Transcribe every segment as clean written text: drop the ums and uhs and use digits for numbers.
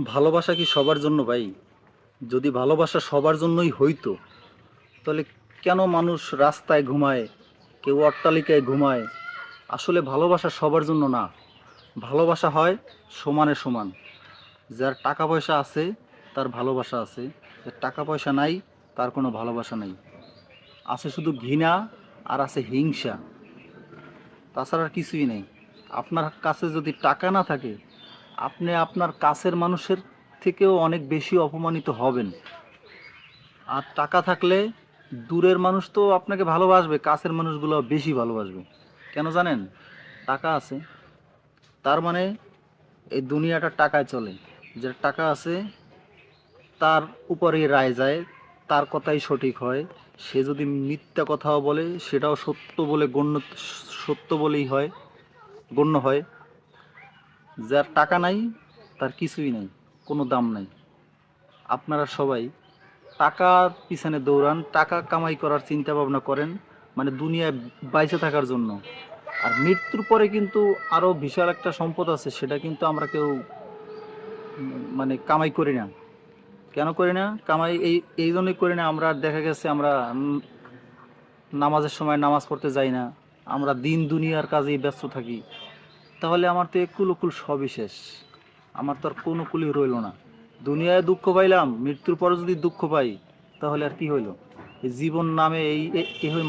ভালোবাসা কি সবার জন্য ভাই? যদি ভালোবাসা সবার জন্যই হইতো, তাহলে কেন মানুষ রাস্তায় ঘুমায়, কেউ অট্টালিকায় ঘুমায়? আসলে ভালোবাসা সবার জন্য না। ভালোবাসা হয় সমানে সমান। যার টাকা পয়সা আছে তার ভালোবাসা আছে, যার টাকা পয়সা নাই তার কোনো ভালোবাসা নাই। আছে শুধু ঘৃণা আর আছে হিংসা, তাছাড়া আর কিছুই নেই। আপনার কাছে যদি টাকা না থাকে, আপনি আপনার কাছের মানুষের থেকেও অনেক বেশি অপমানিত হবেন। আর টাকা থাকলে দূরের মানুষ তো আপনাকে ভালোবাসবে, কাছের মানুষগুলো বেশি ভালোবাসবে। কেন জানেন? টাকা আছে, তার মানে এই দুনিয়াটা টাকায় চলে। যার টাকা আছে তার উপরেই রায় যায়, তার কথাই সঠিক হয়। সে যদি মিথ্যা কথাও বলে সেটাও সত্য বলে সত্য বলেই গণ্য হয়। যার টাকা নাই তার কিছুই নাই, কোনো দাম নাই। আপনারা সবাই টাকার পিছনে দৌড়ান, টাকা কামাই করার চিন্তা ভাবনা করেন, মানে দুনিয়ায় বাইচে থাকার জন্য। আর মৃত্যুর পরে কিন্তু আরো বিশাল একটা সম্পদ আছে, সেটা কিন্তু আমরা কেউ মানে কামাই করি না। কেন করি না কামাই? এই জন্যই করি না, আমরা দেখা গেছে আমরা নামাজের সময় নামাজ পড়তে যাই না, আমরা দিন দুনিয়ার কাজেই ব্যস্ত থাকি। তাহলে আমার তো একুল ওকুল সবই শেষ, আমার তো আর কোনো কুলই রইল না। দুনিয়ায় দুঃখ পাইলাম, মৃত্যুর পরে যদি দুঃখ পাই তাহলে আর কি হইল? এই জীবন নামে এই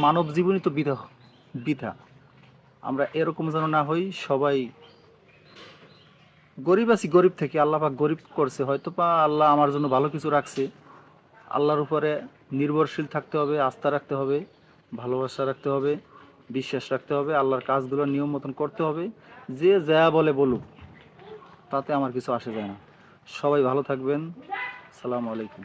মানব জীবনই তো বৃথা বৃথা। আমরা এরকম যেন না হই। সবাই গরিব আছি, গরিব থেকে আল্লাহ পাক গরিব করছে, হয়তো বা আল্লাহ আমার জন্য ভালো কিছু রাখছে। আল্লাহর উপরে নির্ভরশীল থাকতে হবে, আস্থা রাখতে হবে, ভালোবাসা রাখতে হবে, বিশ্বাস রাখতে হবে, আল্লাহর কাজগুলো নিয়ম মতন করতে হবে। যে যা বলে বলুক, তাতে আমার কিছু আসে যায় না। সবাই ভালো থাকবেন। সালামু আলাইকুম।